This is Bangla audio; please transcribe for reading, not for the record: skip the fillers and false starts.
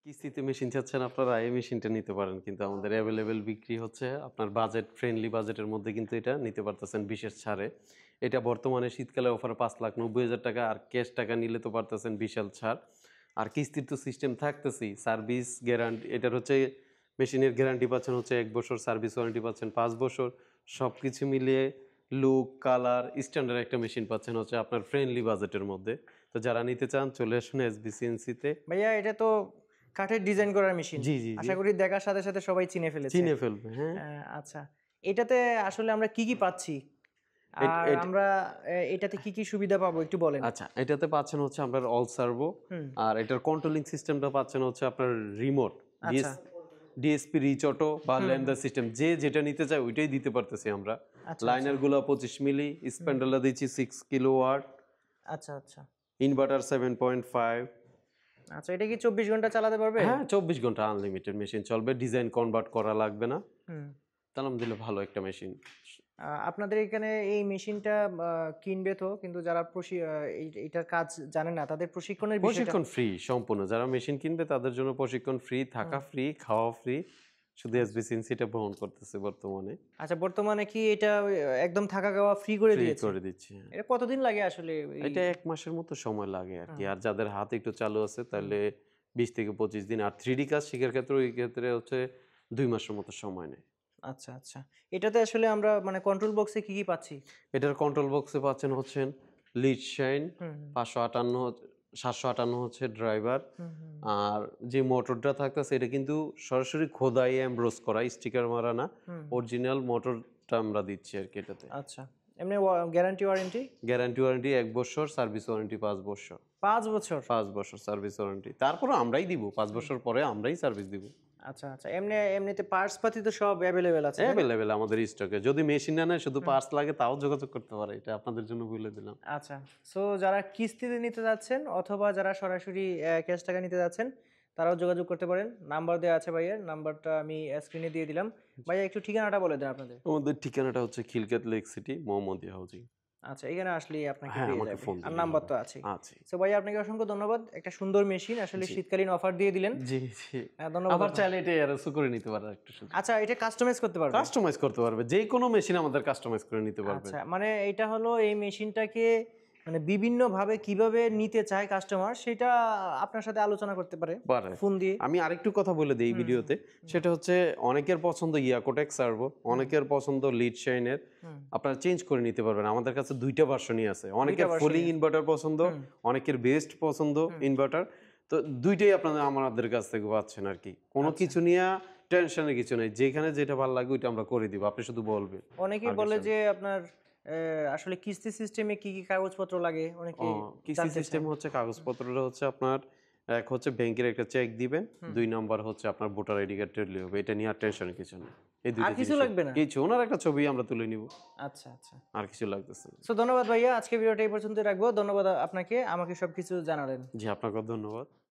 কিস্তিতে মেশিন চাচ্ছেন আপনারা, এই মেশিনটা নিতে পারেন, কিন্তু আমাদের অ্যাভেলেবেল বিক্রি হচ্ছে আপনার বাজেট ফ্রেন্ডলি বাজেটের মধ্যে, কিন্তু এটা নিতে পারতেছেন বিশেষ ছাড়ে। এটা বর্তমানে শীতকালে অফার 5,90,000 টাকা, আর ক্যাশ টাকা নিলে তো পারতেছেন বিশাল ছাড়। আর কিস্তির তো সিস্টেম থাকতেছেই, সার্ভিস গ্যারান্টি এটার হচ্ছে মেশিনের গ্যারান্টি পাচ্ছেন হচ্ছে 1 বছর, সার্ভিস ওয়ারেন্টি পাচ্ছেন 5 বছর, সব কিছু মিলিয়ে লুক কালার স্ট্যান্ডার্ড একটা মেশিন পাচ্ছেন হচ্ছে আপনার ফ্রেন্ডলি বাজেটের মধ্যে। তো যারা নিতে চান চলে আসুন এসবিসিএনসিতে। ভাইয়া এটা তো কাঠের ডিজাইন করার মেশিন। জি জি জি, আশা করি দেখার সাথে সাথে সবাই চিনে ফেলেছে। চিনে ফেলবে। হ্যাঁ, আচ্ছা, এটাতে আসলে আমরা কি কি পাচ্ছি আর আমরা এটাতে কি কি সুবিধা পাবো একটু বলেন। আচ্ছা, এটাতে পাচ্ছেন হচ্ছে আপনার অল সার্ভো, আর এটার কন্ট্রোলিং সিস্টেমটা পাচ্ছেন হচ্ছে আপনার রিমোট, আচ্ছা ডিএসপি রিচ অটো বা ল্যান্ডার সিস্টেম, যে যেটা নিতে চায় ওইটাই দিতে পারতেছি আমরা। লাইনার গুলো 25 মিলি, স্প্যান্ডেলটা দিচ্ছি 6 কিলোওয়াট। আচ্ছা আচ্ছা, ইনভার্টার 7.5। আচ্ছা, এটা কি 24 ঘন্টা চালাতে পারবে? হ্যাঁ, 24 ঘন্টা আনলিমিটেড মেশিন চলবে, ডিজাইন কনভার্ট করা লাগবে না। আলহামদুলিল্লাহ ভালো একটা মেশিন। আপনাদের এখানে এই মেশিনটা কিনবে তো, কিন্তু যারা এইটার কাজ জানে না তাদের প্রশিক্ষণের বিষয়টা প্রশিক্ষণ ফ্রি সম্পূর্ণ। যারা মেশিন কিনবে তাদের জন্য প্রশিক্ষণ ফ্রি, থাকা ফ্রি, খাওয়া ফ্রি, শুধু এসবিসিএনসিটা বহন করতেছে বর্তমানে। আচ্ছা, বর্তমানে কি এটা একদম থাকা খাওয়া ফ্রি করে ফ্রি দিয়েছে? করে দিচ্ছি। এটা কতদিন লাগে আসলে? এটা 1 মাসের মতো সময় লাগে আর কি। আর যাদের হাত একটু চালু আছে তাহলে 20 থেকে 25 দিন। আর 3D কাজ শেখার ক্ষেত্রে ওই ক্ষেত্রে হচ্ছে 2 মাসের মতো সময় নেয়। আচ্ছা আচ্ছা, এটাতে আসলে আমরা মানে কন্ট্রোল বক্সে কি কি পাচ্ছি? এটার কন্ট্রোল বক্সে পাচ্ছেন হচ্ছেন লিড শাইন 558, 758 হচ্ছে ড্রাইভার। আর যে মোটরটা থাকতেছে এটা কিন্তু সরাসরি খোদাই এমব্রোস করা, স্টিকার মারা না, অরিজিনাল মোটরটা আমরা দিচ্ছি আর কি এটাতে। আচ্ছা, এমনি গ্যারান্টি ওয়ারেন্টি? গ্যারান্টি ওয়ারেন্টি 1 বছর, সার্ভিস ওয়ারেন্টি 5 বছর। 5 বছর? 5 বছর সার্ভিস ওয়ারেন্টি, তারপরে আমরাই দিব 5 বছর পরে আমরাই সার্ভিস দিব। আচ্ছা আচ্ছা, এমনিতে পার্টস পাতি তো সব অ্যাভেলেবেল আছে? অ্যাভেলেবেল আমাদের স্টকে। যদি মেশিন না নেয় শুধু পার্টস লাগে তাও যোগাযোগ করতে পারে, এটা আপনাদের জন্য বলে দিলাম। আচ্ছা, সো যারা কিস্তিতে নিতে যাচ্ছেন অথবা যারা সরাসরি ক্যাশ টাকা নিতে যাচ্ছেন তারাও যোগাযোগ করতে পারেন। নাম্বার দেওয়া আছে ভাইয়ের, নাম্বারটা আমি স্ক্রিনে দিয়ে দিলাম। ভাইয়া একটু ঠিকানাটা বলে দেন আপনাদের। আমাদের ঠিকানাটা হচ্ছে Khilkhet lake city, Mohammadia housing. আচ্ছা, এখানে আসলে আপনাকে হ্যাঁ, পেয়ে আমাকে যাবে, ফোন আর দিলে নাম্বার হবে। তো আছে। আছে। সো ভাইয়া আপনাকে অসংখ্য ধন্যবাদ, একটা সুন্দর মেশিন আসলে শীতকালীন অফার দিয়ে দিলেন। জি জি, ধন্যবাদ। আবার চাইলে এটা এরসও করে নিতে পারে একটু শুধু। আচ্ছা, এটা কাস্টমাইজ করতে পারবে? কাস্টমাইজ করতে পারবে, যে কোনো মেশিন আমাদের কাস্টমাইজ করে নিতে পারবে। আচ্ছা, মানে এটা হলো এই মেশিনটাকে মানে বিভিন্নভাবে কিভাবে নিতে চায় কাস্টমার সেটা আপনার সাথে আলোচনা করতে পারে ফোন দিয়ে। আমি আরেকটু কথা বলে দিই এই ভিডিওতে, সেটা হচ্ছে অনেকের পছন্দ ইয়াকোটেক সার্ভো, অনেকের পছন্দ লিড শাইনের, আপনারা চেঞ্জ করে নিতে পারবেন। আমাদের কাছে 2টা ভার্সনই আছে। অনেকের ফুলিং ইনভার্টার পছন্দ, অনেকের বেস্ট পছন্দ ইনভার্টার, তো দুইটাই আপনারা আমাদের কাছ থেকে পাচ্ছেন আর কি। কোনো কিছু নিয়ে টেনশনের কিছু নেই, যেখানে যেটা ভালো লাগে ওইটা আমরা করে দিব, আপনি শুধু বলবেন। অনেকেই বলে যে আপনার আসলে কিস্তি সিস্টেমে কি কি কাগজপত্র লাগে, অনেকে কিস্তি সিস্টেম হচ্ছে কাগজপত্রটা হচ্ছে আপনার, এক হচ্ছে ব্যাংকের একটা চেক দিবেন, 2 নাম্বার হচ্ছে আপনার ভোটার আইডি কার্ড টেলি হবে। এটা নিয়ে আর টেনশনের কিছু নেই। এই দুইটা আর কিছু লাগবে না? কিছু, ওনার একটা ছবি আমরা তুলে নিব। আচ্ছা আচ্ছা, আর কিছু লাগতেছে না। সো ধন্যবাদ ভাইয়া, আজকে ভিডিওটা এই পর্যন্ত রাখবো। ধন্যবাদ আপনাকে, আমাকে সবকিছু জানালেন। জি, আপনাকেও ধন্যবাদ।